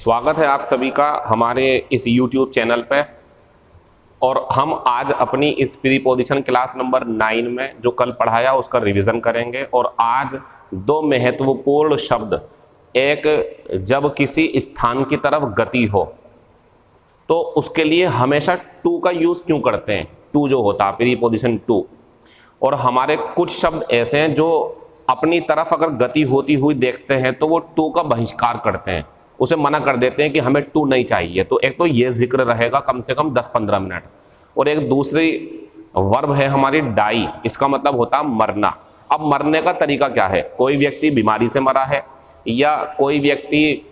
स्वागत है आप सभी का हमारे इस YouTube चैनल पे। और हम आज अपनी इस प्रीपोजिशन क्लास नंबर 9 में जो कल पढ़ाया उसका रिवीजन करेंगे। और आज दो महत्वपूर्ण शब्द, एक जब किसी स्थान की तरफ गति हो तो उसके लिए हमेशा टू का यूज़ क्यों करते हैं, टू जो होता है प्रीपोजिशन टू। और हमारे कुछ शब्द ऐसे हैं जो अपनी तरफ अगर गति होती हुई देखते हैं तो वो टू का बहिष्कार करते हैं, उसे मना कर देते हैं कि हमें टू नहीं चाहिए। तो एक तो ये जिक्र रहेगा कम से कम 10-15 मिनट। और एक दूसरी वर्ब है हमारी डाई, इसका मतलब होता है मरना। अब मरने का तरीका क्या है, कोई व्यक्ति बीमारी से मरा है, या कोई व्यक्ति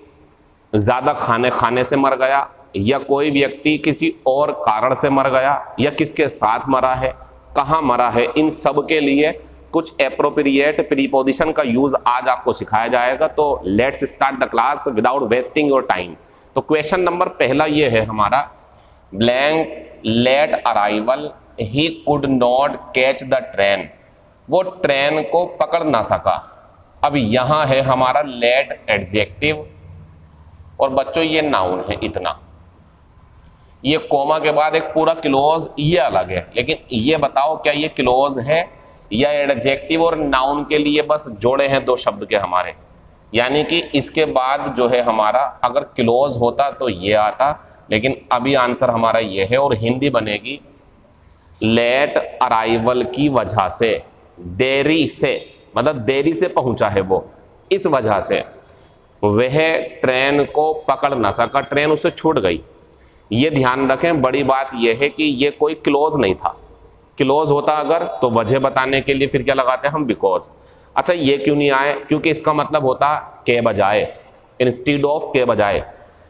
ज़्यादा खाने से मर गया, या कोई व्यक्ति किसी और कारण से मर गया, या किसके साथ मरा है, कहाँ मरा है, इन सब के लिए कुछ एप्रोप्रिएट प्रीपोजिशन का यूज आज आपको सिखाया जाएगा। तो let's start the class without wasting your time. तो क्वेश्चन नंबर पहला ये है हमारा, blank late arrival he could not catch the train, वो ट्रेन को पकड़ ना सका। अब यहां है हमारा लेट एडजेक्टिव, और बच्चों ये नाउन है इतना, ये कोमा के बाद एक पूरा क्लोज ये अलग है। लेकिन ये बताओ क्या ये क्लोज है या एडजेक्टिव और नाउन के लिए बस जोड़े हैं दो शब्द के हमारे। यानी कि इसके बाद जो है हमारा अगर क्लोज होता तो ये आता, लेकिन अभी आंसर हमारा ये है। और हिंदी बनेगी लेट अराइवल की वजह से, देरी से, मतलब देरी से पहुंचा है वो, इस वजह से वह ट्रेन को पकड़ ना सका, ट्रेन उससे छूट गई। ये ध्यान रखें, बड़ी बात यह है कि ये कोई क्लोज नहीं था। क्लोज होता अगर तो वजह बताने के लिए फिर क्या लगाते हैं हम, बिकॉज। अच्छा ये क्यों नहीं आए, क्योंकि इसका मतलब होता के बजाय, इंस्टीड ऑफ के बजाय,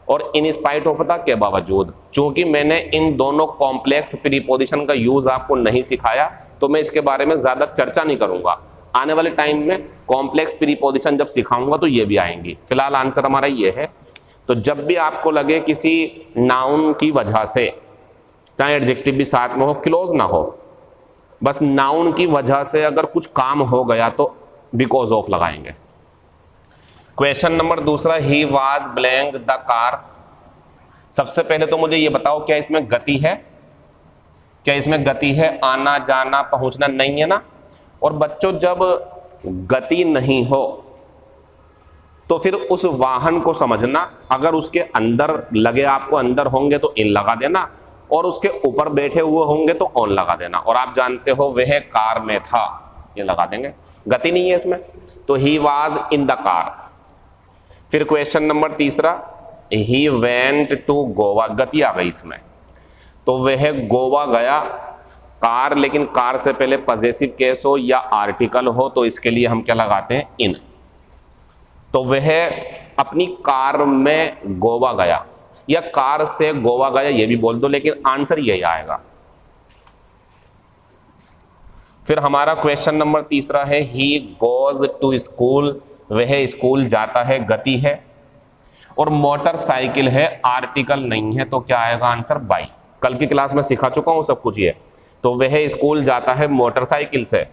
और इन स्पाइट ऑफ था के बावजूद। चूंकि मैंने इन दोनों कॉम्प्लेक्स प्रीपोजिशन का यूज आपको नहीं सिखाया तो मैं इसके बारे में ज्यादा चर्चा नहीं करूंगा। आने वाले टाइम में कॉम्प्लेक्स प्रीपोजिशन जब सिखाऊंगा तो ये भी आएंगी। फिलहाल आंसर हमारा ये है। तो जब भी आपको लगे किसी नाउन की वजह से, चाहे एडजेक्टिव भी साथ में हो, क्लोज ना हो, बस नाउन की वजह से अगर कुछ काम हो गया तो बिकॉज ऑफ लगाएंगे। क्वेश्चन नंबर दूसरा, he was blank the car. सबसे पहले तो मुझे ये बताओ क्या इसमें गति है, क्या इसमें गति है, आना जाना पहुंचना नहीं है ना। और बच्चों जब गति नहीं हो तो फिर उस वाहन को समझना, अगर उसके अंदर लगे आपको अंदर होंगे तो इन लगा देना, और उसके ऊपर बैठे हुए होंगे तो ऑन लगा देना। और आप जानते हो वह कार में था, ये लगा देंगे, गति नहीं है इसमें। तो he was in the car. फिर क्वेश्चन नंबर तीसरा, ही वेंट टू गोवा, गति आ गई इसमें, तो वह गोवा गया। कार, लेकिन कार से पहले पजेसिव केस हो या आर्टिकल हो तो इसके लिए हम क्या लगाते हैं, इन। तो वह अपनी कार में गोवा गया, या कार से गोवा गया ये भी बोल दो, लेकिन आंसर यही आएगा। फिर हमारा क्वेश्चन नंबर तीसरा है, ही गोज टू स्कूल, वह स्कूल जाता है, गति है। और मोटरसाइकिल है, आर्टिकल नहीं है, तो क्या आएगा आंसर, बाई। कल की क्लास में सिखा चुका हूं सब कुछ ये। तो वह स्कूल जाता है मोटरसाइकिल से।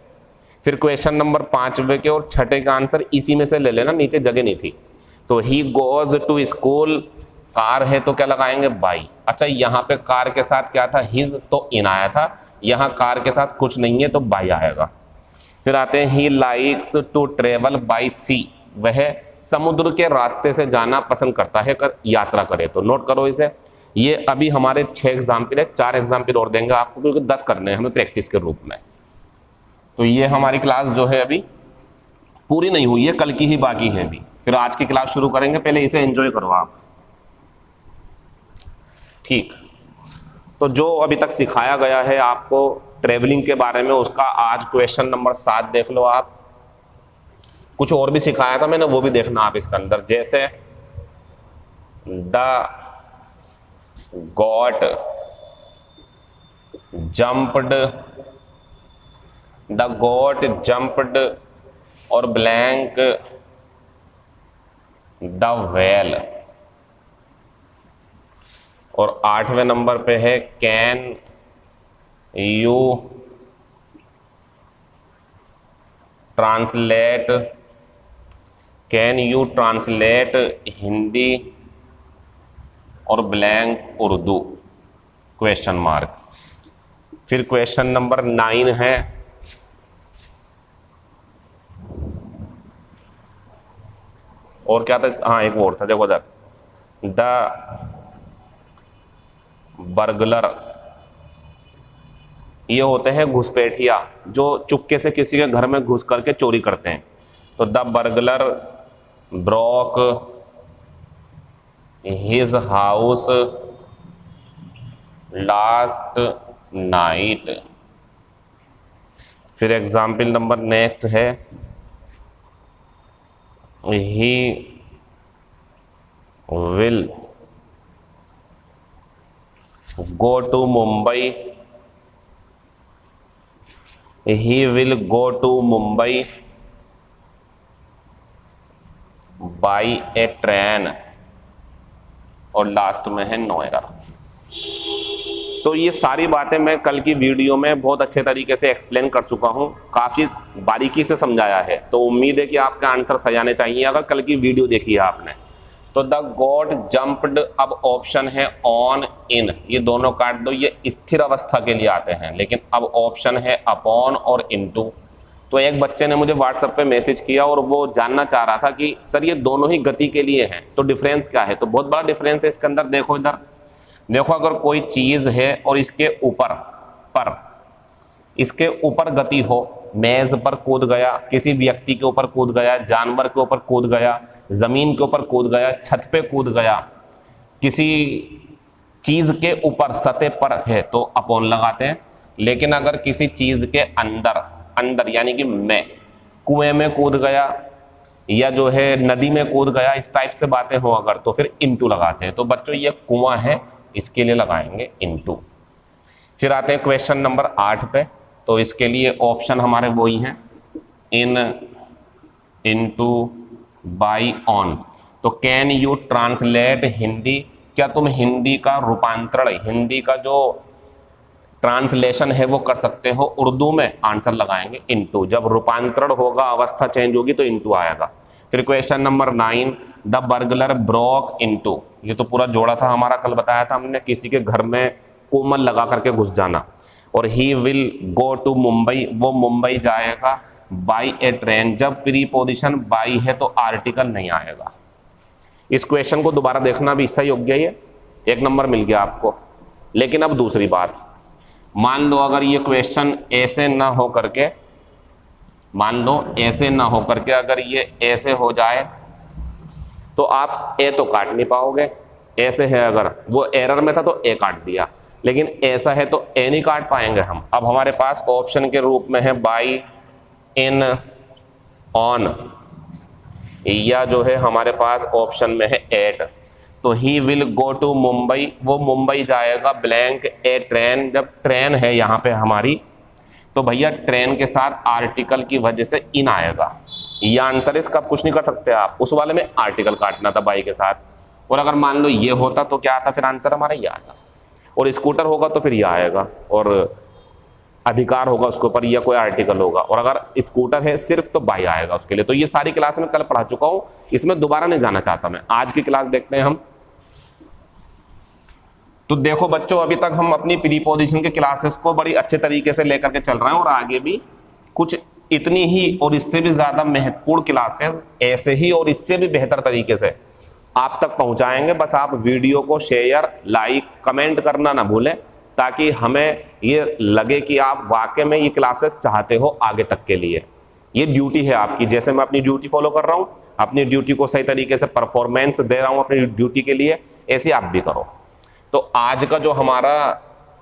फिर क्वेश्चन नंबर 5वें के और 6ठे का आंसर इसी में से ले लेना, नीचे जगह नहीं थी। तो he goes to school, car है तो क्या लगाएंगे, बाई। अच्छा यहाँ पे कार के साथ क्या था, हिज, तो इन आया था। यहाँ कार के साथ कुछ नहीं है तो बाई आएगा। फिर आते हैं, he likes to travel by sea, वह समुद्र के रास्ते से जाना पसंद करता है, यात्रा करे। तो नोट करो इसे। ये अभी हमारे 6 एग्जाम्पल है, 4 एग्जाम्पल और देंगे आपको, क्योंकि 10 करने हैं हमें प्रैक्टिस के रूप में। तो ये हमारी क्लास जो है अभी पूरी नहीं हुई है, कल की ही बाकी है अभी। फिर आज की क्लास शुरू करेंगे, पहले इसे एंजॉय करो आप, ठीक। तो जो अभी तक सिखाया गया है आपको ट्रेवलिंग के बारे में, उसका आज क्वेश्चन नंबर 7 देख लो आप। कुछ और भी सिखाया था मैंने, वो भी देखना आप इसके अंदर। जैसे the got jumped, the got jumped, और ब्लैंक द वेल। और 8वें नंबर पे है, can you translate, can you translate Hindi और ब्लैंक उर्दू क्वेश्चन मार्क। फिर क्वेश्चन नंबर 9 है और क्या था, हाँ एक और था, देखो उधर, द बर्गलर, ये होते हैं घुसपैठिया जो चुपके से किसी के घर में घुस करके चोरी करते हैं। तो the burglar broke his house last night. फिर एग्जाम्पल नंबर नेक्स्ट है, he will go to Mumbai, he will go to Mumbai by a train, और लास्ट में है नोएडा। तो ये सारी बातें मैं कल की वीडियो में बहुत अच्छे तरीके से एक्सप्लेन कर चुका हूँ, काफ़ी बारीकी से समझाया है। तो उम्मीद है कि आपके आंसर सही आने चाहिए अगर कल की वीडियो देखी है आपने। तो द गॉड जंप्ड, अब ऑप्शन है ऑन इन, ये दोनों काट दो, ये स्थिर अवस्था के लिए आते हैं, लेकिन अब ऑप्शन है अपॉन और इनटू। तो एक बच्चे ने मुझे व्हाट्सएप पे मैसेज किया और वो जानना चाह रहा था कि सर ये दोनों ही गति के लिए हैं, तो डिफरेंस क्या है। तो बहुत बड़ा डिफरेंस है इसके अंदर। देखो इधर देखो, अगर कोई चीज है और इसके ऊपर गति हो, मेज पर कूद गया, किसी व्यक्ति के ऊपर कूद गया, जानवर के ऊपर कूद गया, जमीन के ऊपर कूद गया, छत पे कूद गया, किसी चीज के ऊपर सतह पर है तो अपॉन लगाते हैं। लेकिन अगर किसी चीज के अंदर यानी कि मैं कुएं में कूद गया या जो है नदी में कूद गया, इस टाइप से बातें हो अगर, तो फिर इनटू लगाते हैं। तो बच्चों ये कुआं है, इसके लिए लगाएंगे इनटू। फिर आते हैं क्वेश्चन नंबर 8 पे। तो इसके लिए ऑप्शन हमारे वही हैं, इन, इनटू, बाई, ऑन। तो कैन यू ट्रांसलेट हिंदी, क्या तुम हिंदी का रूपांतरण, हिंदी का जो ट्रांसलेशन है वो कर सकते हो उर्दू में, आंसर लगाएंगे इनटू। जब रूपांतरण होगा, अवस्था चेंज होगी तो इनटू आएगा। फिर question number 9, the burglar broke into, ये तो पूरा जोड़ा था हमारा, कल बताया था हमने, किसी के घर में कोमल लगा करके घुस जाना। और he will go to Mumbai, वो मुंबई जाएगा बाई ए ट्रेन। जब प्रीपोजिशन बाई है तो आर्टिकल नहीं आएगा। इस क्वेश्चन को दोबारा देखना भी सही हो गया, ये 1 नंबर मिल गया आपको। लेकिन अब दूसरी बात, मान लो अगर ये क्वेश्चन ऐसे ना हो करके, मान लो ऐसे ना हो करके अगर ये ऐसे हो जाए तो आप ए तो काट नहीं पाओगे। ऐसे है अगर, वो एरर में था तो ए काट दिया, लेकिन ऐसा है तो ए नहीं काट पाएंगे हम। अब हमारे पास ऑप्शन के रूप में है बाई, इन, ऑन, या जो है हमारे पास ऑप्शन में है एट। तो he will go to Mumbai, वो मुंबई जाएगा ब्लैंक ए ट्रेन। जब ट्रेन है यहाँ पे हमारी, तो भैया ट्रेन के साथ आर्टिकल की वजह से इन आएगा। ये आंसर इसका कुछ नहीं कर सकते आप, उस वाले में आर्टिकल काटना था बाई के साथ। और अगर मान लो ये होता तो क्या आता, फिर आंसर हमारा ये आता। और स्कूटर होगा तो फिर ये आएगा, और अधिकार होगा उसके ऊपर या कोई आर्टिकल होगा। और अगर स्कूटर है सिर्फ तो बाई आएगा उसके लिए। तो ये सारी क्लास में कल पढ़ा चुका हूँ, इसमें दोबारा नहीं जाना चाहता मैं। आज की क्लास देखते हैं हम। तो देखो बच्चों, अभी तक हम अपनी प्रीपोजिशन के क्लासेस को बड़ी अच्छे तरीके से लेकर के चल रहे हैं, और आगे भी कुछ इतनी ही और इससे भी ज्यादा महत्वपूर्ण क्लासेस ऐसे ही और इससे भी बेहतर तरीके से आप तक पहुंचाएंगे। बस आप वीडियो को शेयर, लाइक, कमेंट करना ना भूलें, ताकि हमें ये लगे कि आप वाकई में ये क्लासेस चाहते हो आगे तक के लिए। ये ड्यूटी है आपकी, जैसे मैं अपनी ड्यूटी फॉलो कर रहा हूँ, अपनी ड्यूटी को सही तरीके से परफॉर्मेंस दे रहा हूँ अपनी ड्यूटी के लिए, ऐसे आप भी करो। तो आज का जो हमारा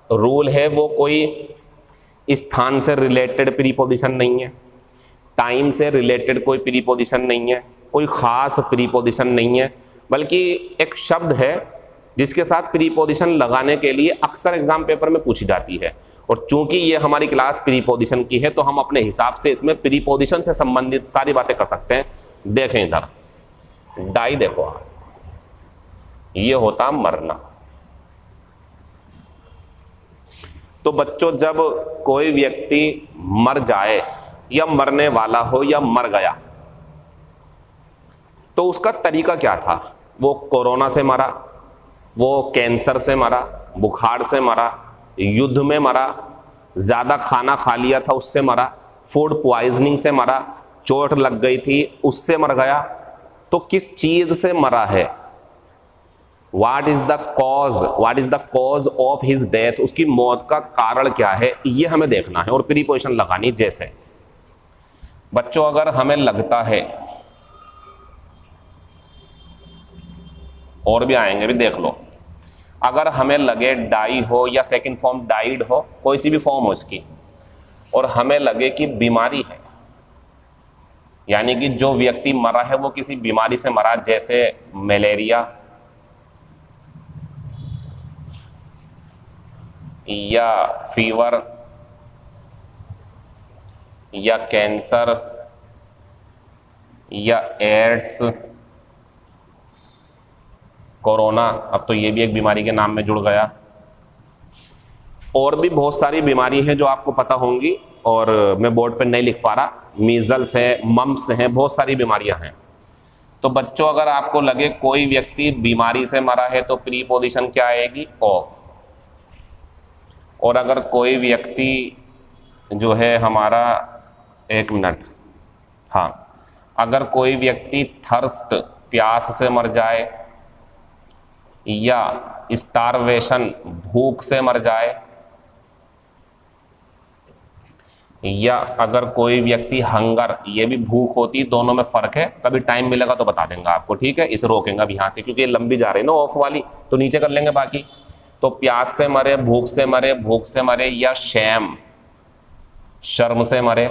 रूल है वो कोई स्थान से रिलेटेड प्रीपोजिशन नहीं है, टाइम से रिलेटेड कोई प्रीपोजिशन नहीं है, कोई खास प्रीपोजिशन नहीं है, बल्कि एक शब्द है जिसके साथ प्रीपोजिशन लगाने के लिए अक्सर एग्जाम पेपर में पूछी जाती है। और चूंकि ये हमारी क्लास प्रीपोजिशन की है तो हम अपने हिसाब से इसमें प्रीपोजिशन से संबंधित सारी बातें कर सकते हैं। देखें इधर, डाई देखो आप, ये होता मरना। तो बच्चों, जब कोई व्यक्ति मर जाए या मरने वाला हो या मर गया, तो उसका तरीका क्या था? वो कोरोना से मरा, वो कैंसर से मरा, बुखार से मरा, युद्ध में मरा, ज़्यादा खाना खा लिया था उससे मरा, फूड पॉइजनिंग से मरा, चोट लग गई थी उससे मर गया। तो किस चीज़ से मरा है? What is the cause of his death, उसकी मौत का कारण क्या है, ये हमें देखना है और प्रीपोजिशन लगानी। जैसे बच्चों अगर हमें लगता है, और भी आएंगे भी देख लो, अगर हमें लगे डाई हो या सेकंड फॉर्म डाइड हो, कोई सी भी फॉर्म हो इसकी, और हमें लगे कि बीमारी है, यानी कि जो व्यक्ति मरा है वो किसी बीमारी से मरा, जैसे मलेरिया या फीवर या कैंसर या एड्स, कोरोना, अब तो ये भी एक बीमारी के नाम में जुड़ गया, और भी बहुत सारी बीमारी हैं जो आपको पता होंगी और मैं बोर्ड पे नहीं लिख पा रहा, मीजल्स है, मम्स हैं, बहुत सारी बीमारियां हैं। तो बच्चों अगर आपको लगे कोई व्यक्ति बीमारी से मरा है तो प्रीपोजिशन क्या आएगी? ऑफ। और अगर कोई व्यक्ति जो है हमारा, एक मिनट, हाँ, अगर कोई व्यक्ति थर्स्ट, प्यास से मर जाए, या स्टारवेशन, भूख से मर जाए, या अगर कोई व्यक्ति हंगर, ये भी भूख होती, दोनों में फर्क है, कभी टाइम मिलेगा तो बता देंगे आपको, ठीक है। इसे रोकेंगे अब यहाँ से क्योंकि ये लंबी जा रही है ना ऑफ वाली, तो नीचे कर लेंगे बाकी। तो प्यास से मरे, भूख से मरे, भूख से मरे, या शैम, शर्म से मरे।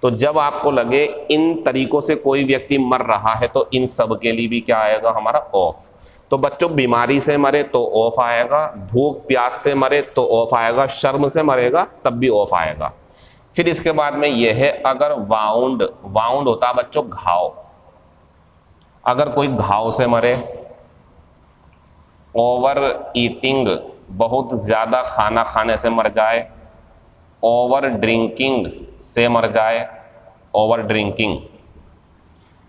तो जब आपको लगे इन तरीकों से कोई व्यक्ति मर रहा है तो इन सब के लिए भी क्या आएगा हमारा? ऑफ। तो बच्चों बीमारी से मरे तो ऑफ आएगा, भूख प्यास से मरे तो ऑफ आएगा, शर्म से मरेगा तब भी ऑफ आएगा। फिर इसके बाद में यह है, अगर वाउंड, वाउंड होता है बच्चों घाव, अगर कोई घाव से मरे, ओवर ईटिंग, बहुत ज़्यादा खाना खाने से मर जाए, ओवर ड्रिंकिंग से मर जाए, ओवर ड्रिंकिंग,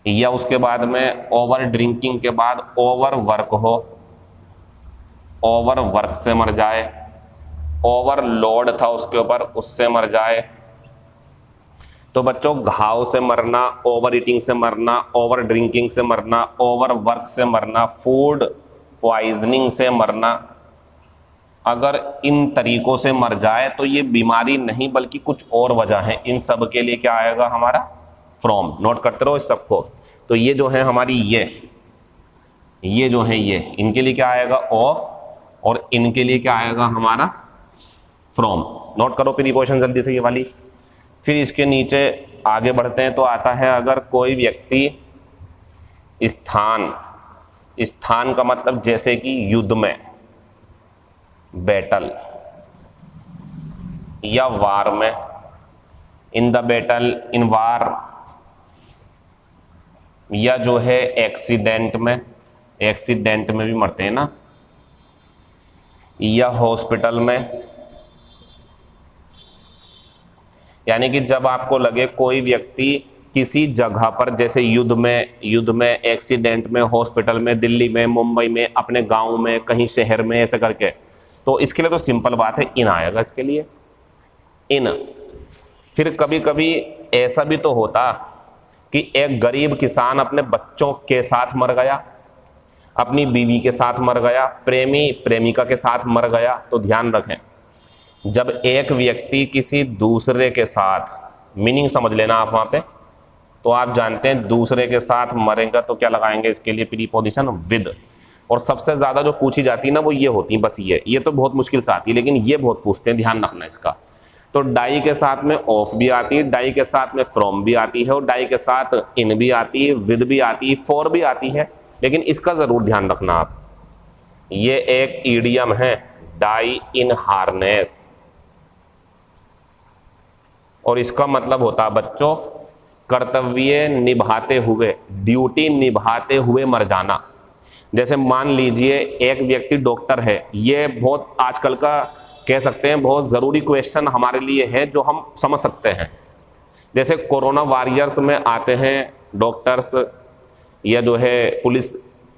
या उसके बाद में ओवर ड्रिंकिंग के बाद ओवर वर्क हो, ओवर वर्क से मर जाए, ओवर लोड था उसके ऊपर उससे मर जाए। तो बच्चों घाव से मरना, ओवर ईटिंग से मरना, ओवर ड्रिंकिंग से मरना, ओवर वर्क से मरना, फूड पॉइजनिंग से मरना, अगर इन तरीकों से मर जाए तो ये बीमारी नहीं बल्कि कुछ और वजह है। इन सब के लिए क्या आएगा हमारा? फ्रॉम। नोट करते रहो इस सबको। तो ये जो है हमारी ये जो है ये, इनके लिए क्या आएगा? ऑफ, और इनके लिए क्या आएगा हमारा? फ्रॉम। नोट करो प्रीपोजिशन जल्दी से ये वाली। फिर इसके नीचे आगे बढ़ते हैं तो आता है, अगर कोई व्यक्ति स्थान, स्थान का मतलब जैसे कि युद्ध में, बैटल, या वार में, इन द बैटल, इन वार, या जो है एक्सीडेंट में, एक्सीडेंट में भी मरते हैं ना, या हॉस्पिटल में। यानी कि जब आपको लगे कोई व्यक्ति किसी जगह पर, जैसे युद्ध में, एक्सीडेंट में, हॉस्पिटल में, दिल्ली में, मुंबई में, अपने गांव में, कहीं शहर में, ऐसे करके, तो इसके लिए तो सिंपल बात है, इन आएगा इसके लिए, इन। फिर कभी कभी ऐसा भी तो होता कि एक गरीब किसान अपने बच्चों के साथ मर गया, अपनी बीवी के साथ मर गया, प्रेमी प्रेमिका के साथ मर गया। तो ध्यान रखें, जब एक व्यक्ति किसी दूसरे के साथ, मीनिंग समझ लेना आप वहाँ पे, तो आप जानते हैं दूसरे के साथ मरेगा तो क्या लगाएंगे इसके लिए? Preposition with. और सबसे ज़्यादा जो पूछी जाती है ना वो ये होती है, बस ये तो बहुत मुश्किल से आती है, लेकिन ये बहुत पूछते हैं, ध्यान रखना इसका। तो डाई के साथ में ऑफ भी आती है, डाई के साथ में फ्रॉम भी आती है, और डाई के साथ इन भी आती है, विद भी आती है, फॉर भी आती है। लेकिन इसका ज़रूर ध्यान रखना आप, ये एक ईडियम है, डाई इन हार्नेस, और इसका मतलब होता है बच्चों कर्तव्य निभाते हुए, ड्यूटी निभाते हुए मर जाना। जैसे मान लीजिए एक व्यक्ति डॉक्टर है, ये बहुत आजकल का कह सकते हैं बहुत ज़रूरी क्वेश्चन हमारे लिए है जो हम समझ सकते हैं। जैसे कोरोना वॉरियर्स में आते हैं डॉक्टर्स, या जो है पुलिस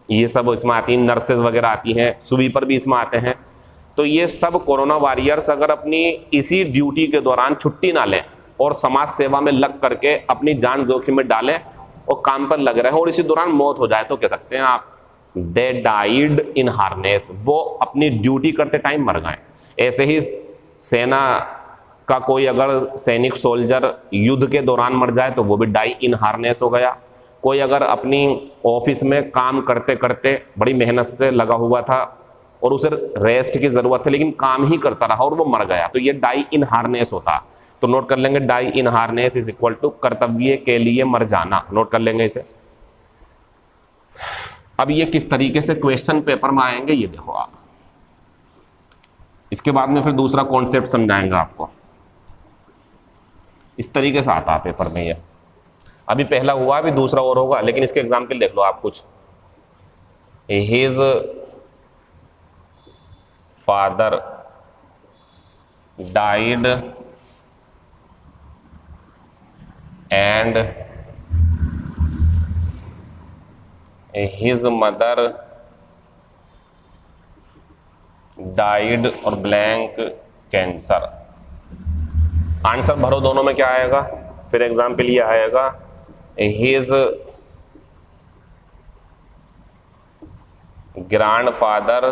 ये सब इसमें आती हैं, नर्सेज वगैरह आती हैं, स्वीपर भी इसमें आते हैं। तो ये सब कोरोना वॉरियर्स अगर अपनी इसी ड्यूटी के दौरान छुट्टी ना लें और समाज सेवा में लग करके अपनी जान जोखिम में डालें और काम पर लग रहे हैं और इसी दौरान मौत हो जाए, तो कह सकते हैं आप दे डाइड इन हार्नेस, वो अपनी ड्यूटी करते टाइम मर गए। ऐसे ही सेना का कोई अगर सैनिक सोल्जर युद्ध के दौरान मर जाए तो वो भी डाई इन हार्नेस हो गया। कोई अगर अपनी ऑफिस में काम करते करते बड़ी मेहनत से लगा हुआ था और उसे रेस्ट की जरूरत है लेकिन काम ही करता रहा और वो मर गया, तो ये डाई इन हार्नेस होता। तो नोट कर लेंगे, die in harness is equal to कर्तव्य के लिए मर जाना। नोट कर लेंगे इसे। अब ये किस तरीके से क्वेश्चन पेपर में आएंगे ये देखो आप। इसके बाद में फिर दूसरा कॉन्सेप्ट समझाएंगे आपको। इस तरीके से आता है पेपर में ये। अभी पहला हुआ, अभी दूसरा और होगा, लेकिन इसके एग्जाम्पल देख लो आप कुछ। His father died and his mother died और ब्लैंक कैंसर। आंसर भरो दोनों में, क्या आएगा? फिर एग्जाम्पल ये आएगा, हिज ग्रैंडफादर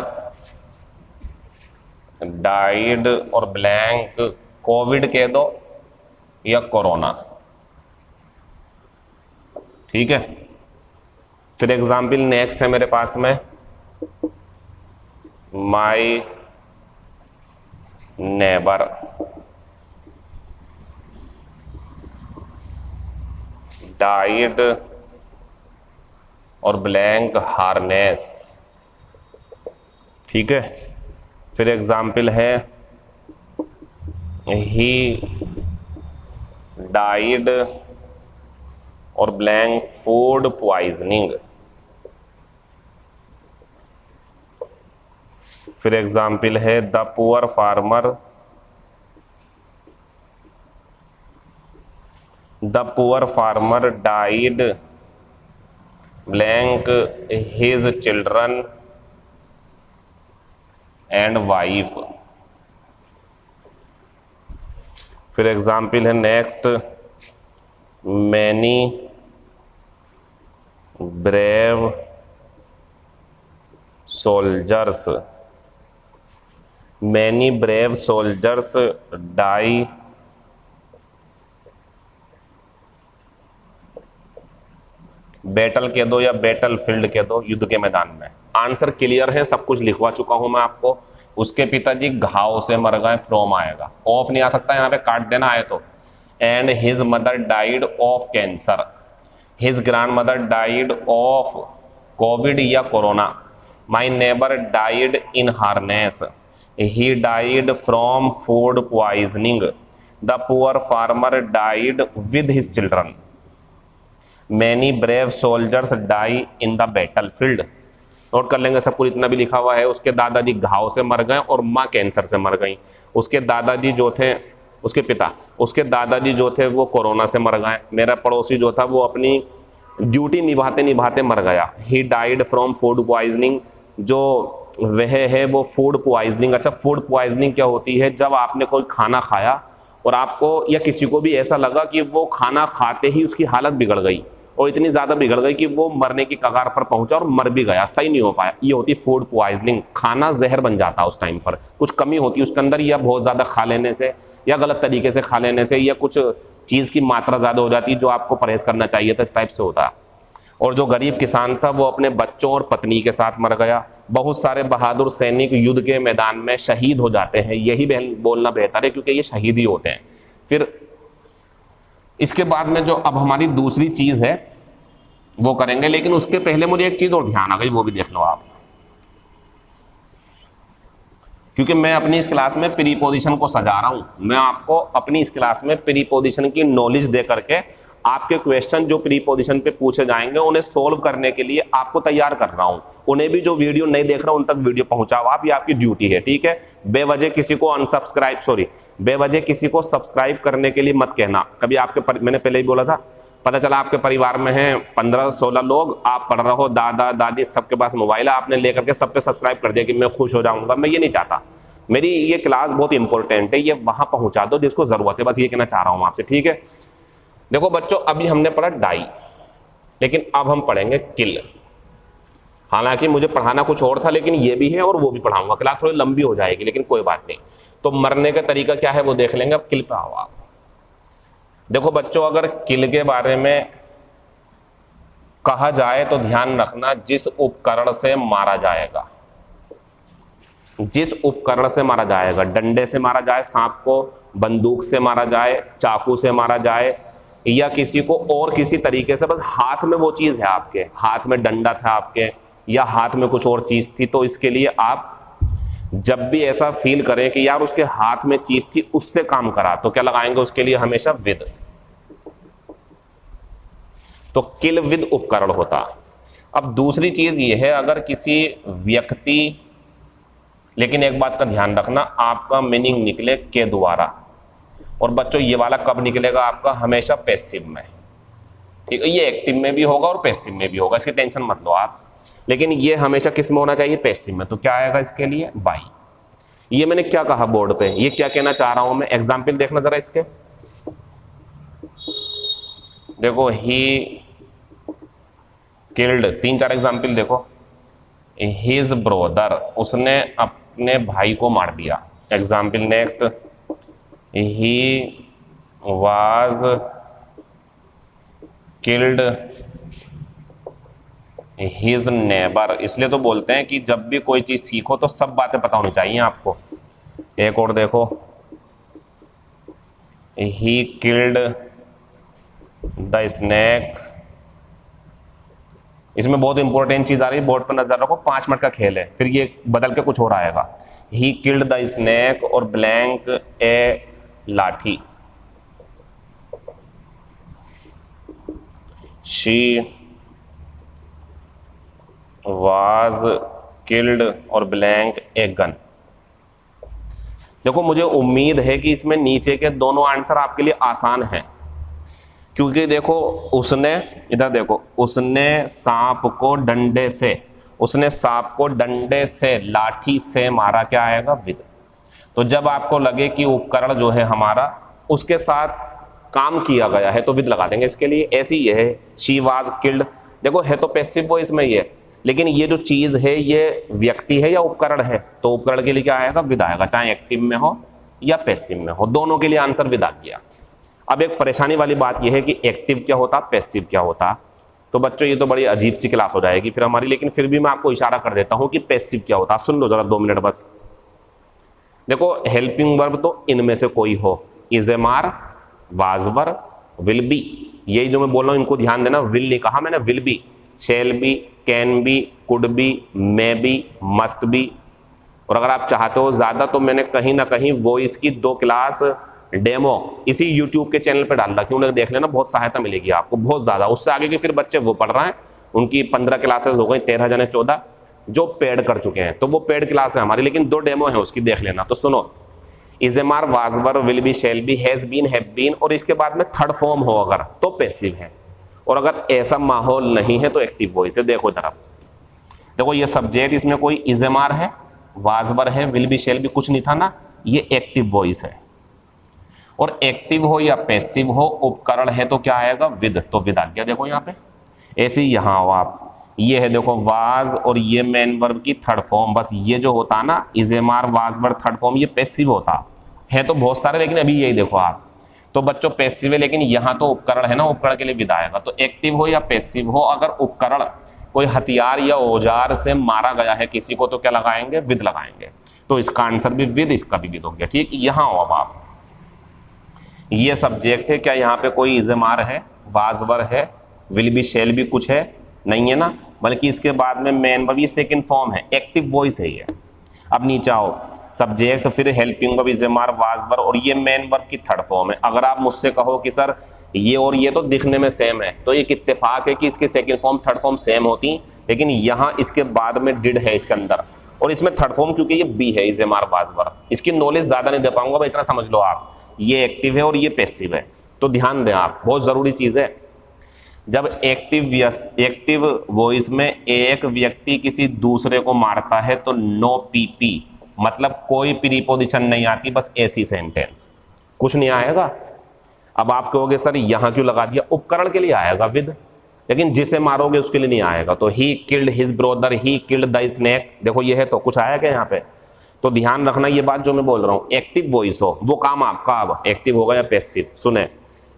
डाइड और ब्लैंक कोविड कह दो या कोरोना। ठीक है। फिर एग्जाम्पल नेक्स्ट है मेरे पास में, माई नेबर डाइड और ब्लैंक हार्नेस। ठीक है। फिर एग्जाम्पल है, ही डाइड और ब्लैंक फूड पॉइजनिंग। फिर एग्जाम्पल है, the poor farmer died blank his children and wife. फिर एग्जाम्पल है next, many brave soldiers die battle कह दो या बैटल फील्ड कह दो, युद्ध के मैदान में। आंसर क्लियर है, सब कुछ लिखवा चुका हूं मैं आपको। उसके पिताजी घाव से मर गए, फ्रॉम आएगा, ऑफ नहीं आ सकता, यहाँ पे काट देना आए तो। And his mother died of cancer, his grandmother died of Covid या corona, my neighbour died in harness, he died from food poisoning, the poor farmer died with his children, many brave soldiers die in the battlefield. Note कर लेंगे सब कुछ, इतना भी लिखा हुआ है। उसके दादाजी घाव से मर गए और माँ कैंसर से मर गई। उसके दादाजी जो थे, उसके दादाजी जो थे वो कोरोना से मर गए। मेरा पड़ोसी जो था वो अपनी ड्यूटी निभाते निभाते मर गया। ही डाइड फ्रॉम फूड पॉइजनिंग, जो वह है वो फूड पॉइजनिंग। अच्छा, फूड पॉइजनिंग क्या होती है? जब आपने कोई खाना खाया और आपको या किसी को भी ऐसा लगा कि वो खाना खाते ही उसकी हालत बिगड़ गई और इतनी ज़्यादा बिगड़ गई कि वो मरने की कगार पर पहुंचा और मर भी गया, सही नहीं हो पाया, ये होती फूड पॉइजनिंग। खाना जहर बन जाता है उस टाइम पर, कुछ कमी होती है उसके अंदर, या बहुत ज़्यादा खा लेने से या गलत तरीके से खा लेने से, या कुछ चीज़ की मात्रा ज़्यादा हो जाती है जो आपको परहेज़ करना चाहिए था, इस टाइप से होता है। और जो गरीब किसान था वो अपने बच्चों और पत्नी के साथ मर गया। बहुत सारे बहादुर सैनिक युद्ध के मैदान में शहीद हो जाते हैं, यही बोलना बेहतर है क्योंकि ये शहीद ही होते हैं। फिर इसके बाद में जो अब हमारी दूसरी चीज़ है वो करेंगे, लेकिन उसके पहले मुझे एक चीज़ और ध्यान आ गई, वो भी देख लो आप। क्योंकि मैं अपनी इस क्लास में प्रीपोजिशन को सजा रहा हूं, मैं आपको अपनी इस क्लास में प्रीपोजिशन की नॉलेज दे करके आपके क्वेश्चन जो प्रीपोजिशन पे पूछे जाएंगे उन्हें सोल्व करने के लिए आपको तैयार कर रहा हूं। उन्हें भी जो वीडियो नहीं देख रहा उन तक वीडियो पहुंचाओ आप, ये आपकी ड्यूटी है। ठीक है। बेवजह किसी को सब्सक्राइब करने के लिए मत कहना। कभी मैंने पहले ही बोला था, पता चला आपके परिवार में हैं 15-16 लोग, आप पढ़ रहे हो, दादा दादी सबके पास मोबाइल है, आपने लेकर के सब पे सब्सक्राइब कर दिया कि मैं खुश हो जाऊंगा। मैं ये नहीं चाहता, मेरी ये क्लास बहुत इंपॉर्टेंट है, ये वहां पहुंचा दो जिसको जरूरत है, बस ये कहना चाह रहा हूं आपसे, ठीक है। देखो बच्चों, अभी हमने पढ़ा डाई, लेकिन अब हम पढ़ेंगे किल। हालांकि मुझे पढ़ाना कुछ और था, लेकिन ये भी है और वो भी पढ़ाऊंगा, क्लास थोड़ी लंबी हो जाएगी, लेकिन कोई बात नहीं। तो मरने का तरीका क्या है वो देख लेंगे। अब किल पे आओ आप। देखो बच्चों, अगर किल के बारे में कहा जाए तो ध्यान रखना, जिस उपकरण से मारा जाएगा, जिस उपकरण से मारा जाएगा, डंडे से मारा जाए सांप को, बंदूक से मारा जाए, चाकू से मारा जाए, या किसी को और किसी तरीके से, बस हाथ में वो चीज है आपके, हाथ में डंडा था आपके या हाथ में कुछ और चीज थी, तो इसके लिए आप जब भी ऐसा फील करें कि यार उसके हाथ में चीज थी, उससे काम करा, तो क्या लगाएंगे उसके लिए हमेशा विद। तो किल विद उपकरण होता। अब दूसरी चीज ये है, अगर किसी व्यक्ति, लेकिन एक बात का ध्यान रखना, आपका मीनिंग निकले के द्वारा, और बच्चों ये वाला कब निकलेगा आपका, हमेशा पैसिव में, ठीक है। ये एक्टिव में भी होगा और पैसिव में भी होगा, इसकी टेंशन मत लो आप, लेकिन ये हमेशा किस में होना चाहिए, पैसिव में। तो क्या आएगा इसके लिए, बाई। ये मैंने क्या कहा बोर्ड पे, ये क्या कहना चाह रहा हूं मैं, एग्जाम्पल देखना जरा इसके। देखो, ही किल्ड, 3-4 एग्जाम्पल देखो। हिज ब्रदर, उसने अपने भाई को मार दिया। Example next, he was killed his neighbour. इसलिए तो बोलते हैं कि जब भी कोई चीज सीखो तो सब बातें पता होनी चाहिए आपको। एक और देखो, ही किल्ड द स्नेक। इसमें बहुत इंपॉर्टेंट चीज आ रही है, बोर्ड पर नजर रखो, 5 मिनट का खेल है, फिर ये बदल के कुछ और आएगा। ही किल्ड द स्नेक और ब्लैंक ए लाठी। शी वाज किल्ड और ब्लैंक ए गन। देखो, मुझे उम्मीद है कि इसमें नीचे के दोनों आंसर आपके लिए आसान हैं, क्योंकि देखो उसने, इधर देखो, उसने सांप को डंडे से, उसने सांप को डंडे से, लाठी से मारा, क्या आएगा, विद। तो जब आपको लगे कि उपकरण जो है हमारा उसके साथ काम किया गया है तो विद लगा देंगे इसके लिए। ऐसी ये है, शी वाज किल्ड, देखो है तो पैसिव वॉइस में ये, लेकिन ये जो चीज है ये व्यक्ति है या उपकरण है, तो उपकरण के लिए क्या आएगा, विद आएगा, चाहे एक्टिव में हो या पैसिव में हो, दोनों के लिए आंसर विद आ गया। अब एक परेशानी वाली बात यह है कि एक्टिव क्या होता, पैसिव क्या होता। तो बच्चों ये तो बड़ी अजीब सी क्लास हो जाएगी फिर हमारी, लेकिन फिर भी मैं आपको इशारा कर देता हूं कि पैसिव क्या होता। सुन लो जरा 2 मिनट बस। देखो, हेल्पिंग वर्ब तो इनमें से कोई हो, is am are, was were, will B, यही जो मैं बोल रहा हूं इनको ध्यान देना। विल नहीं कहा मैंने, will be, shall B, can be, could be, may be, must be. और अगर आप चाहते हो ज्यादा तो मैंने कहीं ना कहीं वो इसकी 2 क्लास डेमो इसी YouTube के चैनल पर डाल रखी, उन्हें देख लेना, बहुत सहायता मिलेगी आपको, बहुत ज्यादा। उससे आगे के फिर बच्चे वो पढ़ रहे हैं, उनकी 15 क्लासेस हो गई, 13 जने 14 जो पेड कर चुके हैं, तो वो पेड क्लास है हमारी, लेकिन 2 डेमो है उसकी, देख लेना। तो सुनो, is am are, was were, will be, shall be, has been, have been, और इसके बाद में थर्ड फॉर्म हो अगर तो पैसिव है, और अगर ऐसा माहौल नहीं है तो एक्टिव वॉइस है। देखो इधर, देखो ये सब्जेक्ट, इसमें कोई इज ए मार है, वाज वर है, विल बी, शैल बी कुछ नहीं था ना, ये एक्टिव वॉइस है। और एक्टिव हो या पैसिव हो, उपकरण है तो क्या आएगा, विद, तो विद आ गया। देखो यहाँ पे ऐसे ही यहाँ हो आप, ये है देखो वाज, और ये मेन वर्ब की थर्ड फॉर्म, बस ये जो होता ना is am are, was were, third form, ये पैसिव होता है। तो बहुत सारे, लेकिन अभी यही देखो आप, तो बच्चों पैसिव है, लेकिन यहाँ तो उपकरण है ना, उपकरण के लिए विद आएगा। तो एक्टिव हो या पैसिव हो, अगर उपकरण कोई हथियार या औजार से मारा गया है किसी को, तो क्या लगाएंगे, विद लगाएंगे। तो इसका आंसर भी विद, इसका भी विद हो गया। ठीक, यहाँ हो अब आप, ये सब्जेक्ट है, क्या यहाँ पे कोई इज ए मार है, वाज वर है, विल बी, शैल बी कुछ है, नहीं है ना, बल्कि इसके बाद में मेन वर्ब, ये सेकंड फॉर्म है, एक्टिव वॉइस है ये। अब नीचे आओ, सब्जेक्ट, फिर helping verb, is am are, was वर, और ये मेन वर्ब की थर्ड फॉर्म है। अगर आप मुझसे कहो कि सर ये और ये तो दिखने में सेम है, तो एक इत्तेफाक है कि इसके second form third form same होती, लेकिन यहाँ इसके बाद में डिड है इसके अंदर, और इसमें थर्ड फॉर्म क्योंकि ये बी है, इज ए मार, वाज वर। इसकी नॉलेज ज्यादा नहीं दे पाऊंगा, भाई इतना समझ लो आप, ये एक्टिव है और ये पैसिव है, तो ध्यान दें आप, बहुत जरूरी चीज है। जब एक्टिव वॉइस में एक व्यक्ति किसी दूसरे को मारता है तो नो पीपी, मतलब कोई प्रीपोजिशन नहीं आती, बस ऐसी सेंटेंस, कुछ नहीं आएगा। अब आप कहोगे सर यहां क्यों लगा दिया, उपकरण के लिए आएगा विद, लेकिन जिसे मारोगे उसके लिए नहीं आएगा। तो he killed his brother, he killed the snake, देखो ये है तो कुछ आया क्या यहाँ पे। तो ध्यान रखना ये बात जो मैं बोल रहा हूँ, एक्टिव वॉइस हो वो काम आपका, अब एक्टिव होगा या पैसिव। सुने,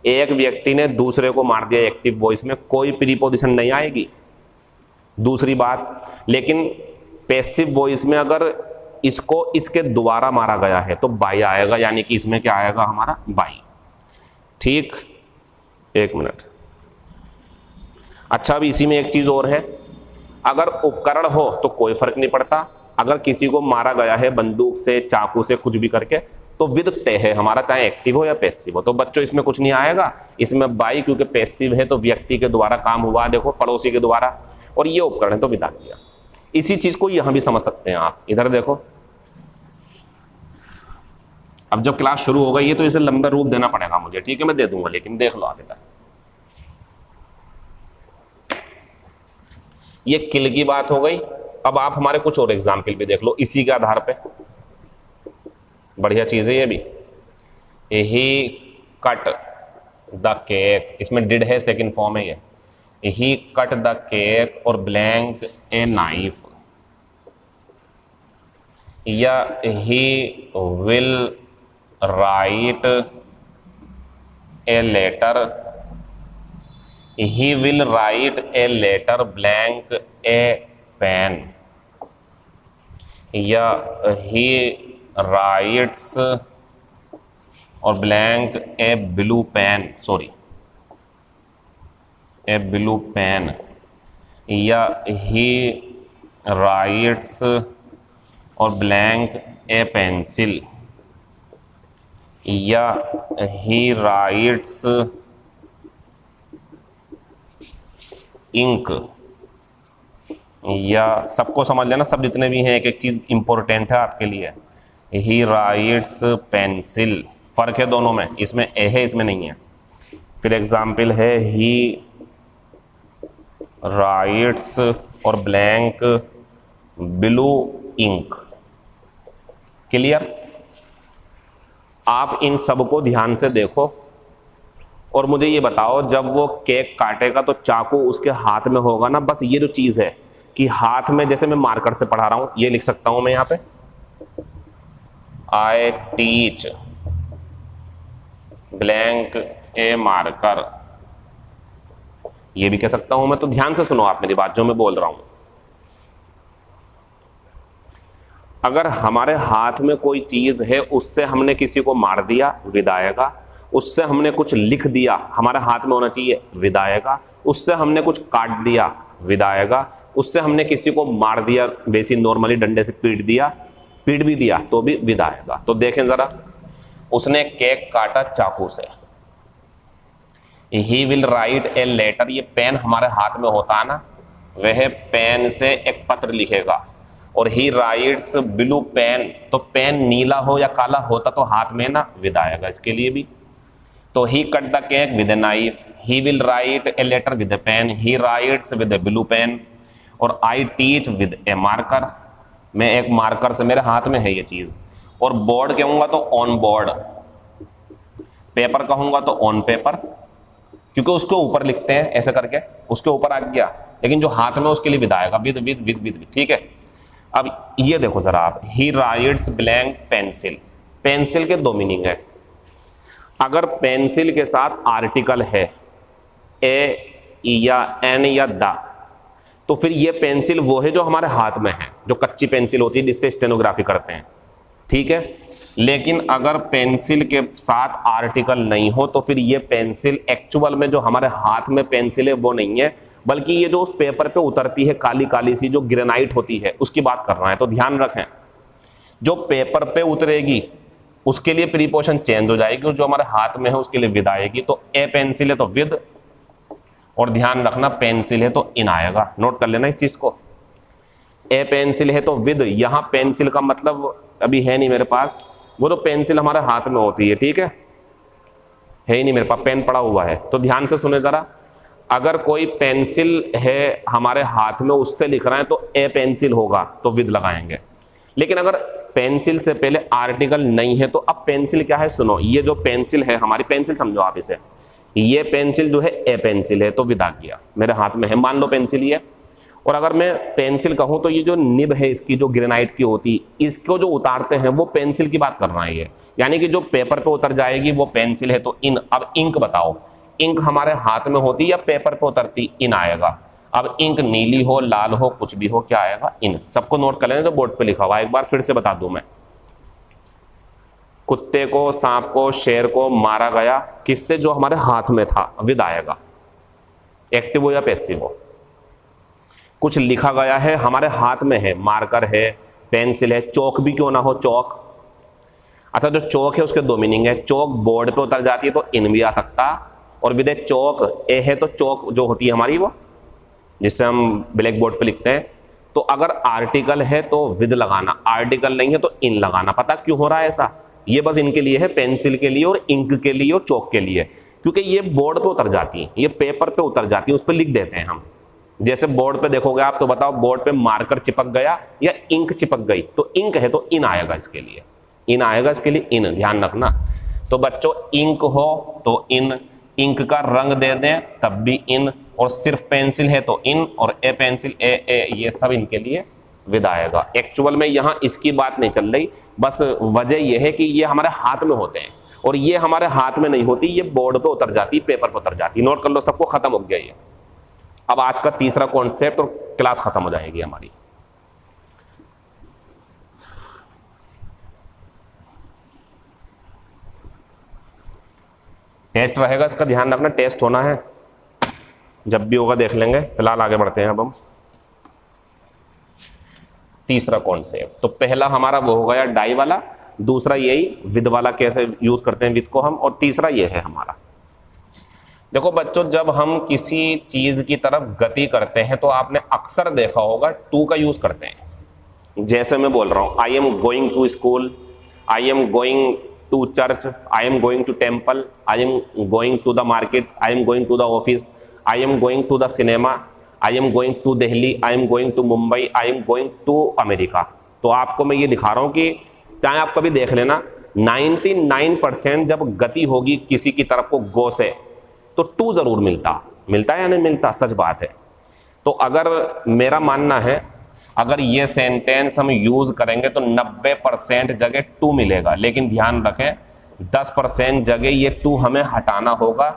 एक व्यक्ति ने दूसरे को मार दिया एक्टिव वॉइस में, कोई प्रीपोजिशन नहीं आएगी। दूसरी बात, लेकिन पैसिव वॉइस में अगर इसको इसके द्वारा मारा गया है तो बाई आएगा, यानी कि इसमें क्या आएगा हमारा, बाई। ठीक, एक मिनट। अच्छा, अब इसी में एक चीज और है, अगर उपकरण हो तो कोई फर्क नहीं पड़ता, अगर किसी को मारा गया है बंदूक से, चाकू से, कुछ भी करके, तो विद तय है हमारा, चाहे एक्टिव हो या पैसिव हो। तो बच्चों इसमें कुछ नहीं आएगा, इसमें बाई, क्योंकि पैसिव है तो व्यक्ति के द्वारा काम हुआ, देखो पड़ोसी के द्वारा, और ये उपकरण है तो विदा किया। इसी चीज को यहां भी समझ सकते हैं आप, इधर देखो। अब जब क्लास शुरू हो गई है तो इसे लंबे रूप देना पड़ेगा मुझे, ठीक है, मैं दे दूंगा, लेकिन देख लो आप इधर। ये किल की बात हो गई। अब आप हमारे कुछ और एग्जाम्पल भी देख लो इसी के आधार पे, बढ़िया चीज है ये भी। ही कट द केक, इसमें डिड है, सेकंड फॉर्म है ये। ही कट द केक और ब्लैंक ए नाइफ, या he will write a letter, he will write a letter blank a pen, या ही राइट्स और blank a blue pen, sorry a blue pen, या he writes और blank a pencil, या he rights ink, या सबको समझ लेना, सब जितने भी हैं एक एक चीज इंपॉर्टेंट है आपके लिए। ही राइट्स पेंसिल, फर्क है दोनों में, इसमें ए है इसमें नहीं है। फिर एग्जाम्पल है ही राइट्स और ब्लैंक ब्लू इंक। क्लियर? आप इन सब को ध्यान से देखो और मुझे ये बताओ, जब वो केक काटेगा तो चाकू उसके हाथ में होगा ना, बस ये जो चीज है कि हाथ में, जैसे मैं मार्कर से पढ़ा रहा हूं, ये लिख सकता हूं मैं यहां पे, I teach blank A marker, ये भी कह सकता हूं मैं। तो ध्यान से सुनो आप मेरी बात जो मैं बोल रहा हूं। अगर हमारे हाथ में कोई चीज है, उससे हमने किसी को मार दिया, विद आएगा। उससे हमने कुछ लिख दिया, हमारे हाथ में होना चाहिए, विद आएगा। उससे हमने कुछ काट दिया, विद आएगा। उससे हमने किसी को मार दिया, वैसी नॉर्मली डंडे से पीट भी दिया तो भी विद आएगा। तो देखें जरा, उसने केक काटा चाकू से। He will write a letter, ये पेन हमारे हाथ में होता है ना, वह पेन से एक पत्र लिखेगा। और ही राइट्स ब्लू पेन, तो पेन नीला हो या काला होता तो हाथ में ना, विद आएगा इसके लिए भी। तो he cut the cake with a knife, he will write a letter with a pen, he writes with a blue pen, और I teach with a marker, मैं एक मार्कर से, मेरे हाथ में है ये चीज। और बोर्ड कहूंगा तो ऑन बोर्ड, पेपर कहूंगा तो ऑन पेपर, क्योंकि उसके ऊपर लिखते हैं ऐसे करके, उसके ऊपर आ गया, लेकिन जो हाथ में उसके लिए विद आएगा, विद विद विद विद, ठीक है। अब ये देखो जरा आप, ही राइट्स ब्लैंक पेंसिल, पेंसिल के दो मीनिंग है। अगर पेंसिल के साथ आर्टिकल है, ए या एन या द, तो फिर ये पेंसिल वो है जो हमारे हाथ में है, जो कच्ची पेंसिल होती है जिससे स्टेनोग्राफी करते हैं, ठीक है। लेकिन अगर पेंसिल के साथ आर्टिकल नहीं हो तो फिर ये पेंसिल एक्चुअल में जो हमारे हाथ में पेंसिल है वो नहीं है, बल्कि ये जो उस पेपर पे उतरती है काली काली सी, जो ग्रेनाइट होती है, उसकी बात कर रहा है। तो ध्यान रखें, जो पेपर पे उतरेगी उसके लिए प्रीपोजिशन चेंज हो जाएगी, और जो हमारे हाथ में है उसके लिए विद आएगी। तो ए पेंसिल है तो विद, और ध्यान रखना पेंसिल है तो इन आएगा, नोट कर लेना इस चीज को। ए पेंसिल है तो विद, यहां पेंसिल का मतलब अभी है नहीं मेरे पास, वो तो पेंसिल हमारे हाथ में होती है, ठीक है ही नहीं मेरे पास, पेन पड़ा हुआ है। तो ध्यान से सुने जरा, अगर कोई पेंसिल है हमारे हाथ में, उससे लिख रहे हैं तो ए पेंसिल होगा तो विद लगाएंगे। लेकिन अगर पेंसिल से पहले आर्टिकल नहीं है तो अब पेंसिल क्या है सुनो, ये जो पेंसिल है हमारी, पेंसिल समझो आप इसे, ये पेंसिल जो है ए पेंसिल है तो विद आ गया, मेरे हाथ में है, मान लो पेंसिल ये। और अगर मैं पेंसिल कहूं तो ये जो निब है इसकी, जो ग्रेनाइट की होती, इसको जो उतारते हैं वो पेंसिल की बात कर रहा है ये, यानी कि जो पेपर पे उतर जाएगी वो पेंसिल है तो इन। अब इंक बताओ, इंक हमारे हाथ में होती या पेपर पे उतरती, इन आएगा। अब इंक नीली हो, लाल हो, कुछ भी हो, क्या आएगा, इन। सबको नोट कर लेना जो बोर्ड पे लिखा हुआ है, एक बार फिर से बता दूं मैं। कुत्ते को, सांप को, शेर को मारा गया, किससे, जो हमारे हाथ में था, विद आएगा, एक्टिव हो या पैसिव हो। कुछ लिखा गया है हमारे हाथ में है, मार्कर है, पेंसिल है, चौक भी क्यों ना हो, चौक। अच्छा जो चौक है उसके दो मीनिंग है, चौक बोर्ड पे उतर जाती है तो इन भी आ सकता, और विद चौक ए है तो चौक जो होती है हमारी वो, जिससे हम ब्लैक बोर्ड पे लिखते हैं। तो अगर आर्टिकल है तो विद लगाना, आर्टिकल नहीं है तो इन लगाना। पता क्यों हो रहा है ऐसा, ये बस इनके लिए है, पेंसिल के लिए और इंक के लिए और चौक के लिए, क्योंकि ये बोर्ड पे उतर जाती है, ये पेपर पे उतर जाती है, उस पर लिख देते हैं हम। जैसे बोर्ड पे देखोगे आप तो बताओ, बोर्ड पे मार्कर चिपक गया या इंक चिपक गई, तो इंक है तो इन आएगा, इसके लिए इन आएगा, इसके लिए इन, ध्यान रखना। तो बच्चों इंक हो तो इन, इंक का रंग दे दें तब भी इन, और सिर्फ पेंसिल है तो इन, और ए पेंसिल ए ये सब इनके लिए विद आएगा। एक्चुअल में यहाँ इसकी बात नहीं चल रही, बस वजह यह है कि ये हमारे हाथ में होते हैं और ये हमारे हाथ में नहीं होती, ये बोर्ड पे उतर जाती, पेपर पे उतर जाती। नोट कर लो, सबको खत्म हो गया ये। अब आज का तीसरा कॉन्सेप्ट और क्लास खत्म हो जाएगी हमारी। टेस्ट रहेगा, इसका ध्यान रखना, टेस्ट होना है, जब भी होगा देख लेंगे। फिलहाल आगे बढ़ते हैं अब हम तीसरा कॉन्सेप्ट। तो पहला हमारा वो हो गया डाई वाला, दूसरा यही विद वाला, कैसे यूज करते हैं विद को हम, और तीसरा ये है हमारा। देखो बच्चों, जब हम किसी चीज की तरफ गति करते हैं तो आपने अक्सर देखा होगा टू का यूज करते हैं। जैसे मैं बोल रहा हूं, I am going to school, I am going to church, I am going to temple, I am going to the market, I am going to the office, I am going to the cinema, I am going to Delhi, I am going to Mumbai, I am going to America. तो आपको मैं ये दिखा रहा हूं कि चाहे आप कभी देख लेना, 99% जब गति होगी किसी की तरफ को गो से, तो टू जरूर मिलता है या नहीं मिलता, सच बात है। तो अगर मेरा मानना है, अगर ये सेंटेंस हम यूज करेंगे तो 90% जगह टू मिलेगा, लेकिन ध्यान रखें 10% जगह ये टू हमें हटाना होगा,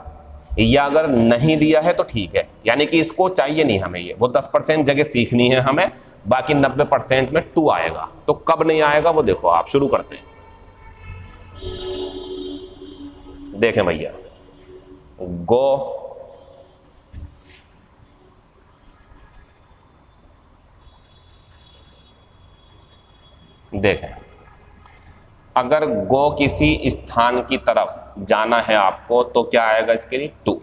या अगर नहीं दिया है तो ठीक है, यानी कि इसको चाहिए नहीं हमें, ये वो 10% जगह सीखनी है हमें, बाकी 90% में टू आएगा। तो कब नहीं आएगा वो देखो आप, शुरू करते हैं। देखें भैया, गो, देखें अगर गो किसी स्थान की तरफ जाना है आपको तो क्या आएगा इसके लिए, टू।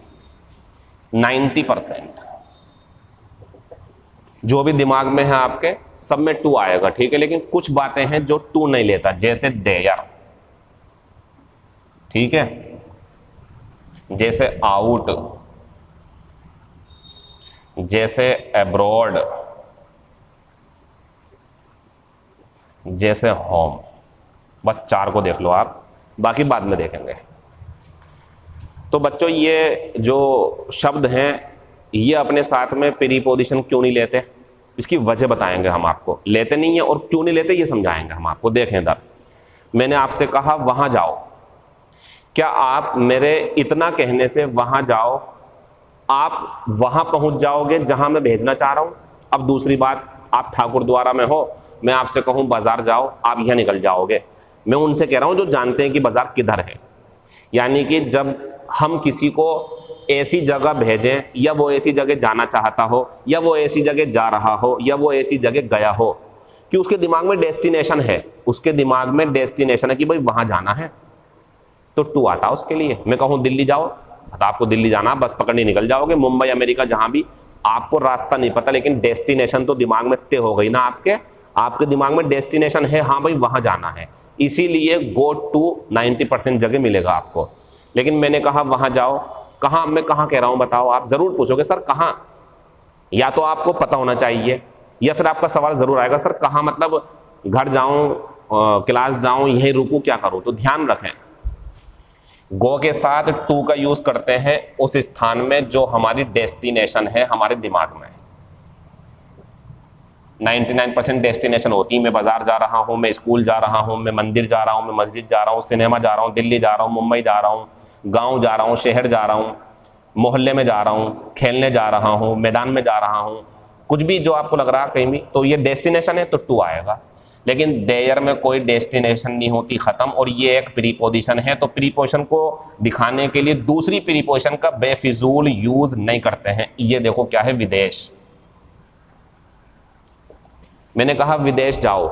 90% जो भी दिमाग में है आपके सब में टू आएगा, ठीक है। लेकिन कुछ बातें हैं जो टू नहीं लेता, जैसे देयर, ठीक है, जैसे आउट, जैसे अब्रॉड, जैसे होम। बस 4 को देख लो आप, बाकी बाद में देखेंगे। तो बच्चों ये जो शब्द हैं ये अपने साथ में प्रीपोजिशन क्यों नहीं लेते, इसकी वजह बताएंगे हम आपको। लेते नहीं है और क्यों नहीं लेते ये समझाएंगे हम आपको। देखें इधर, मैंने आपसे कहा वहां जाओ, क्या आप मेरे इतना कहने से वहां जाओ, आप वहां पहुंच जाओगे जहां मैं भेजना चाह रहा हूं? अब दूसरी बात, आप ठाकुर द्वारा में हो, मैं आपसे कहूं बाजार जाओ, आप यहां निकल जाओगे। मैं उनसे कह रहा हूं जो जानते हैं कि बाजार किधर है। यानी कि जब हम किसी को ऐसी जगह भेजें, या वो ऐसी जगह जाना चाहता हो, या वो ऐसी जगह जा रहा हो, या वो ऐसी जगह गया हो कि उसके दिमाग में डेस्टिनेशन है, उसके दिमाग में डेस्टिनेशन है कि भाई वहां जाना है, तो टू आता उसके लिए। मैं कहूँ दिल्ली जाओ, तो आपको दिल्ली जाना, बस पकड़ने निकल जाओगे, मुंबई अमेरिका जहां भी, आपको रास्ता नहीं पता लेकिन डेस्टिनेशन तो दिमाग में तय हो गई ना, आपके दिमाग में डेस्टिनेशन है, हाँ भाई वहां जाना है, इसीलिए गो टू 90% जगह मिलेगा आपको। लेकिन मैंने कहा वहां जाओ, कहाँ, मैं कहाँ कह रहा हूँ बताओ, आप जरूर पूछोगे सर कहाँ। या तो आपको पता होना चाहिए या फिर आपका सवाल जरूर आएगा सर कहाँ, मतलब घर जाऊं, क्लास जाऊं, यहीं रुकूं, क्या करूं। तो ध्यान रखें, गो के साथ टू का यूज करते हैं उस स्थान में जो हमारी डेस्टिनेशन है हमारे दिमाग में। 99% डेस्टिनेशन होती है, मैं बाजार जा रहा हूं, मैं स्कूल जा रहा हूं, मैं मंदिर जा रहा हूं, मैं मस्जिद जा रहा हूं, सिनेमा जा रहा हूं, दिल्ली जा रहा हूं, मुंबई जा रहा हूं, गांव जा रहा हूं, शहर जा रहा हूं, मोहल्ले में जा रहा हूं, खेलने जा रहा हूं, मैदान में जा रहा हूं, कुछ भी जो आपको लग रहा है कहीं भी, तो ये डेस्टिनेशन है तो टू आएगा। लेकिन देयर में कोई डेस्टिनेशन नहीं होती, खत्म, और ये एक प्रीपोजिशन है। तो प्रीपोजिशन को दिखाने के लिए दूसरी प्रीपोजिशन का बेफिजूल यूज नहीं करते हैं। ये देखो क्या है, विदेश। मैंने कहा विदेश जाओ,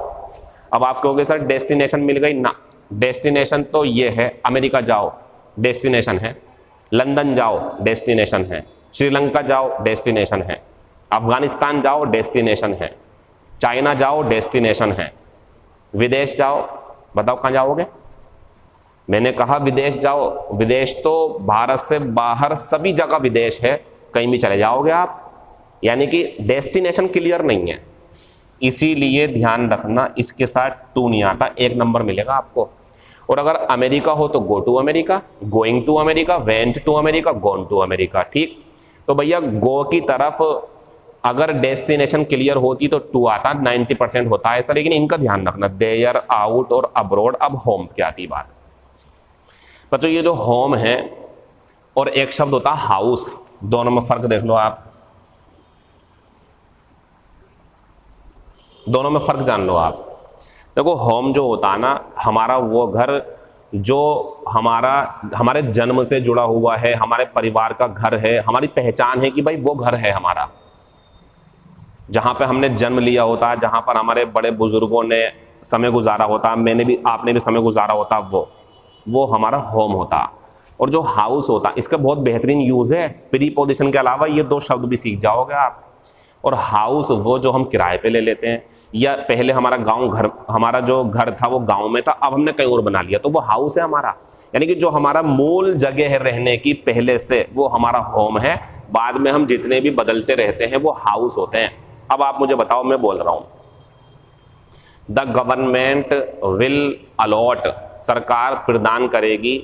अब आप कहोगे सर डेस्टिनेशन मिल गई ना, डेस्टिनेशन तो ये है, अमेरिका जाओ डेस्टिनेशन है, लंदन जाओ डेस्टिनेशन है, श्रीलंका जाओ डेस्टिनेशन है, अफगानिस्तान जाओ डेस्टिनेशन है, चाइना जाओ डेस्टिनेशन है, विदेश जाओ, बताओ कहाँ जाओगे। मैंने कहा विदेश जाओ, विदेश तो भारत से बाहर सभी जगह विदेश है, कहीं भी चले जाओगे आप, यानी कि डेस्टिनेशन क्लियर नहीं है। इसीलिए ध्यान रखना, इसके साथ टू नहीं आता, 1 नंबर मिलेगा आपको। और अगर अमेरिका हो तो go to America, going to America, went to America, gone to America. ठीक, तो भैया गो की तरफ अगर डेस्टिनेशन क्लियर होती तो टू आता, 90% होता है ऐसा। लेकिन इनका ध्यान रखना, देयर, आउट और अब्रोड। अब होम की आती बात। बच्चों ये जो होम है और एक शब्द होता है हाउस, दोनों में फर्क देख लो आप, दोनों में फर्क जान लो आप। देखो होम जो होता है ना, हमारा वो घर जो हमारे जन्म से जुड़ा हुआ है, हमारे परिवार का घर है, हमारी पहचान है कि भाई वो घर है हमारा, जहाँ पे हमने जन्म लिया होता है, जहाँ पर हमारे बड़े बुजुर्गों ने समय गुजारा होता, मैंने भी, आपने भी समय गुजारा होता, वो हमारा होम होता। और जो हाउस होता, इसका बहुत बेहतरीन यूज़ है, प्रीपोजिशन के अलावा ये 2 शब्द भी सीख जाओगे आप। और हाउस वो जो हम किराए पे ले लेते हैं, या पहले हमारा हमारा जो घर था वो गाँव में था, अब हमने कहीं और बना लिया, तो वो हाउस है हमारा। यानी कि जो हमारा मूल जगह है रहने की पहले से, वो हमारा होम है। बाद में हम जितने भी बदलते रहते हैं वो हाउस होते हैं। अब आप मुझे बताओ, मैं बोल रहा हूं द गवर्नमेंट विल अलॉट, सरकार प्रदान करेगी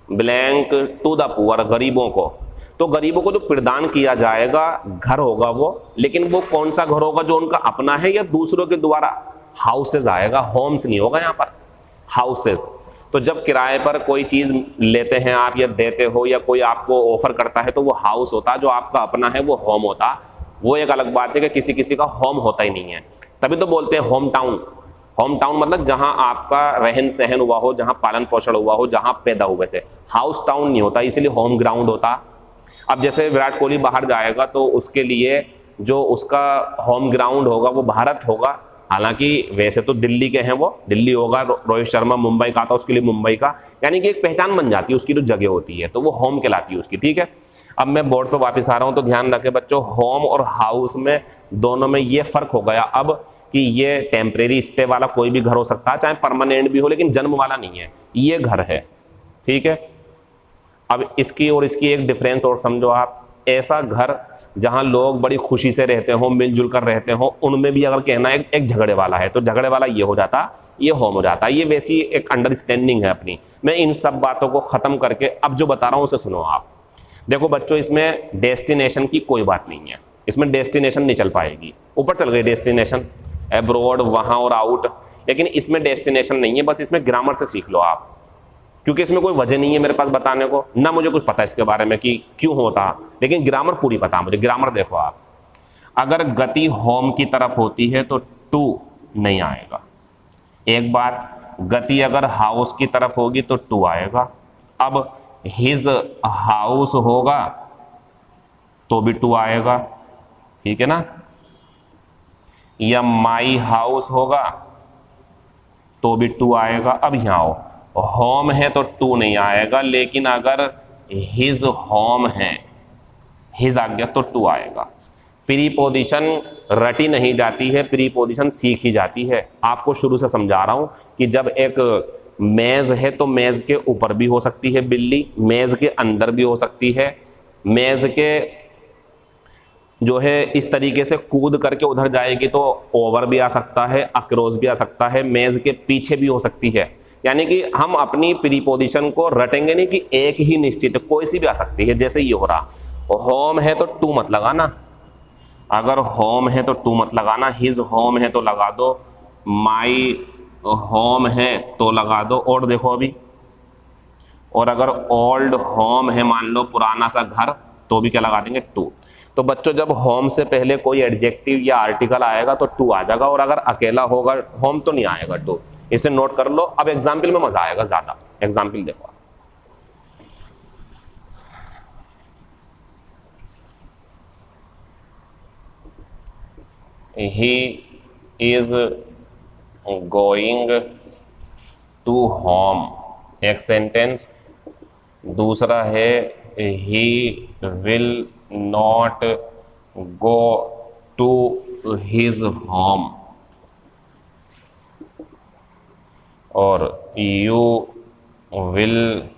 ब्लैंक टू द पुअर, गरीबों को। तो गरीबों को जो प्रदान किया जाएगा घर होगा वो, लेकिन वो कौन सा घर होगा, जो उनका अपना है या दूसरों के द्वारा। हाउसेज आएगा, होम्स नहीं होगा यहाँ पर, हाउसेज। तो जब किराए पर कोई चीज लेते हैं आप या देते हो, या कोई आपको ऑफर करता है, तो वो हाउस होता है। जो आपका अपना है वो होम होता। वो एक अलग बात है कि किसी किसी का होम होता ही नहीं है, तभी तो बोलते हैं होम टाउन। होम टाउन मतलब जहां आपका रहन सहन हुआ हो, जहां पालन पोषण हुआ हो, जहां पैदा हुए थे। हाउस टाउन नहीं होता, इसलिए होम ग्राउंड होता। अब जैसे विराट कोहली बाहर जाएगा तो उसके लिए जो उसका होम ग्राउंड होगा वो भारत होगा। हालांकि वैसे तो दिल्ली के हैं, वो दिल्ली होगा। रोहित शर्मा मुंबई का आता, उसके लिए मुंबई का, यानी कि एक पहचान बन जाती है उसकी जो जगह होती है, तो वो होम कहलाती है उसकी। ठीक है, अब मैं बोर्ड पर वापस आ रहा हूं, तो ध्यान रखें बच्चों, होम और हाउस में दोनों में ये फर्क हो गया अब कि ये टेम्परेरी स्टे वाला कोई भी घर हो सकता है, चाहे परमानेंट भी हो, लेकिन जन्म वाला नहीं है, ये घर है। ठीक है, अब इसकी और इसकी एक डिफरेंस और समझो आप। ऐसा घर जहां लोग बड़ी खुशी से रहते हो, मिलजुल कर रहते हो, उनमें भी अगर कहना एक झगड़े वाला है, तो झगड़े वाला ये हो जाता, ये होम हो जाता। ये वैसी एक अंडरस्टैंडिंग है अपनी। मैं इन सब बातों को खत्म करके अब जो बता रहा हूं उसे सुनो आप। देखो बच्चों, इसमें डेस्टिनेशन की कोई बात नहीं है, इसमें डेस्टिनेशन नहीं चल पाएगी। ऊपर चल गई डेस्टिनेशन, एब्रॉड, वहां और आउट, लेकिन इसमें डेस्टिनेशन नहीं है। बस इसमें ग्रामर से सीख लो आप, क्योंकि इसमें कोई वजह नहीं है मेरे पास बताने को, ना मुझे कुछ पता इसके बारे में कि क्यों होता, लेकिन ग्रामर पूरी पता है मुझे। ग्रामर देखो आप, अगर गति होम की तरफ होती है तो टू नहीं आएगा। एक बात, गति अगर हाउस की तरफ होगी तो टू आएगा। अब हिज हाउस होगा तो भी टू आएगा, ठीक है ना, या माई हाउस होगा तो भी टू आएगा। अब यहां आओ, होम है तो टू नहीं आएगा, लेकिन अगर हिज होम है, हिज आ गया तो टू आएगा। प्रीपोजिशन रटी नहीं जाती है, प्रीपोजिशन सीखी जाती है। आपको शुरू से समझा रहा हूं कि जब एक मेज है तो मेज के ऊपर भी हो सकती है बिल्ली, मेज के अंदर भी हो सकती है, मेज के जो है इस तरीके से कूद करके उधर जाएगी तो ओवर भी आ सकता है, अक्रॉस भी आ सकता है, मेज के पीछे भी हो सकती है। यानी कि हम अपनी प्रीपोजिशन को रटेंगे नहीं कि एक ही निश्चित, कोई सी भी आ सकती है। जैसे ये हो रहा, होम है तो टू मत लगाना, अगर होम है तो टू मत लगाना, हिज होम है तो लगा दो, माई होम है तो लगा दो, और देखो अभी, और अगर ओल्ड होम है मान लो पुराना सा घर, तो भी क्या लगा देंगे, टू। तो बच्चों जब होम से पहले कोई एडजेक्टिव या आर्टिकल आएगा तो टू आ जाएगा, और अगर अकेला होगा होम तो नहीं आएगा टू। इसे नोट कर लो। अब एग्जाम्पल में मजा आएगा ज्यादा। एग्जाम्पल देखो, he is going to home, एक सेंटेंस। दूसरा है he will not go to his home, और you will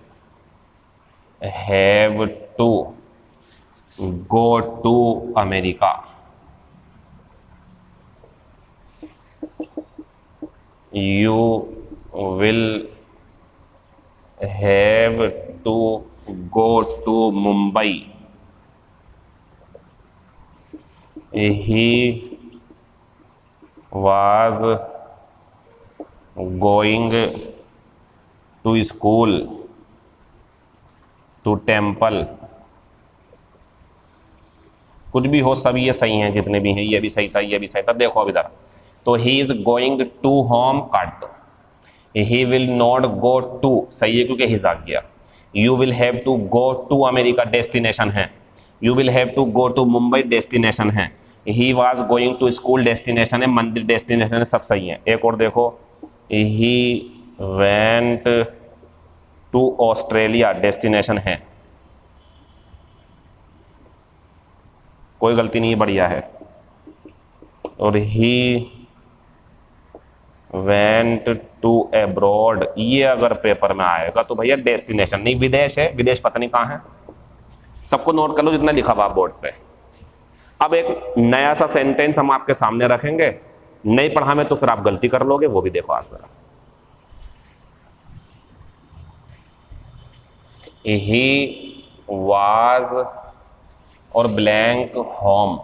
have to go to America. You will have to go to Mumbai. He was going to school, to temple. कुछ भी हो, सब ये सही हैं, जितने भी हैं, ये भी सही था, ये भी सही था। देखो अभी इधर, तो he is going to home काट दो, he will not go to, सही है क्योंकि हिज आ गया। You will have to go to America, destination है। You will have to go to Mumbai, destination है। He was going to school, destination है। मंदिर डेस्टिनेशन है, सब सही है। एक और देखो, he went to Australia, destination है, कोई गलती नहीं, बढ़िया है। और ही वेंट टू अब्रॉड, ये अगर पेपर में आएगा तो भैया डेस्टिनेशन नहीं, विदेश है, विदेश पता नहीं कहाँ है। सबको नोट कर लो जितना लिखा हुआ बोर्ड पे। अब एक नया सा सेंटेंस हम आपके सामने रखेंगे, नहीं पढ़ा में तो फिर आप गलती कर लोगे, वो भी देखो आप जरा। ही वाज और ब्लैंक होम,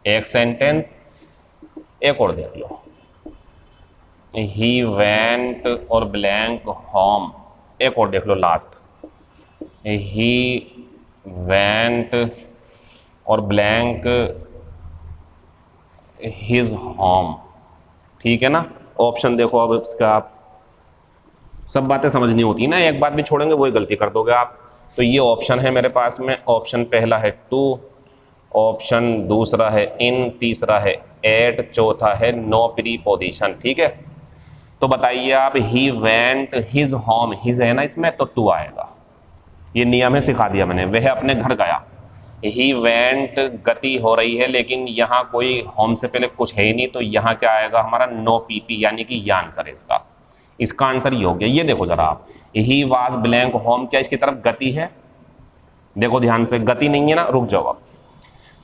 एक सेंटेंस। एक और देख लो, ही वेंट और ब्लैंक होम, एक और देख लो लास्ट, ही वेंट और ब्लैंक हिज होम। ठीक है ना। ऑप्शन देखो अब इसका, आप सब बातें समझनी होती है ना, एक बात भी छोड़ेंगे वही गलती कर दोगे आप। तो ये ऑप्शन है मेरे पास में, ऑप्शन पहला है टू, ऑप्शन दूसरा है इन, तीसरा है एट, चौथा है नो प्रीपोजिशन। ठीक है, तो बताइए आप, he went his home, his है ना इसमें, तो टू आएगा। ये नियम है, सिखा दिया मैंने। वह अपने घर गया, ही वेंट गति हो रही है, लेकिन यहाँ कोई होम से पहले कुछ है ही नहीं, तो यहाँ क्या आएगा हमारा, नो पीपी, यानी कि ये आंसर है इसका। इसका आंसर ये हो गया। ये देखो जरा आप, ही वाज ब्लैंक होम, क्या इसकी तरफ गति है? देखो ध्यान से, गति नहीं है ना, रुक जाओ आप।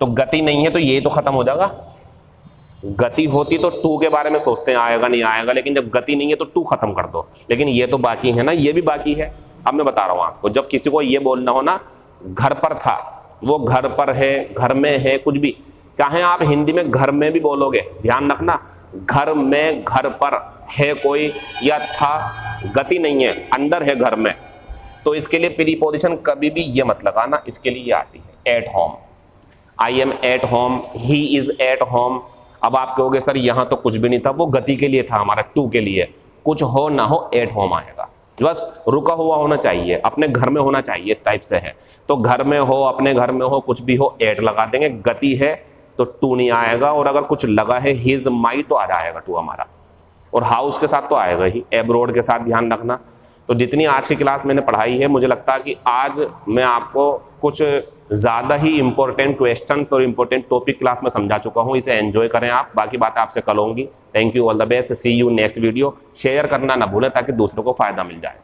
तो गति नहीं है तो ये तो खत्म हो जाएगा। गति होती तो टू के बारे में सोचते हैं आएगा नहीं आएगा, लेकिन जब गति नहीं है तो टू खत्म कर दो। लेकिन ये तो बाकी है ना, ये भी बाकी है। अब मैं बता रहा हूं आपको, जब किसी को ये बोलना हो ना, घर पर था, वो घर पर है, घर में है, कुछ भी, चाहे आप हिंदी में घर में भी बोलोगे, ध्यान रखना, घर में, घर पर है कोई, या था, गति नहीं है, अंदर है घर में, तो इसके लिए प्रीपोजिशन कभी भी ये मत लगाना। इसके लिए ये आती है at home, I am at home, he is at home. अब आप कहोगे सर यहाँ तो कुछ भी नहीं था, वो गति के लिए था हमारा, टू के लिए। कुछ हो ना हो एट होम आएगा, बस रुका हुआ होना चाहिए, अपने घर में होना चाहिए, इस टाइप से है। तो घर में हो, अपने घर में हो, कुछ भी हो, एट लगा देंगे। गति है तो टू नहीं आएगा, और अगर कुछ लगा है हिज माई तो आ जाएगा टू हमारा, और हाउस के साथ तो आएगा ही, एब्रोड के साथ, ध्यान रखना। तो जितनी आज की क्लास मैंने पढ़ाई है, मुझे लगता है कि आज मैं आपको कुछ ज़्यादा ही इंपॉर्टेंट क्वेश्चंस और इंपॉर्टेंट टॉपिक क्लास में समझा चुका हूँ, इसे एंजॉय करें आप। बाकी बातें आपसे कल होंगी। Thank you, all the best, see you next video. Share करना ना भूलें ताकि दूसरों को फायदा मिल जाए।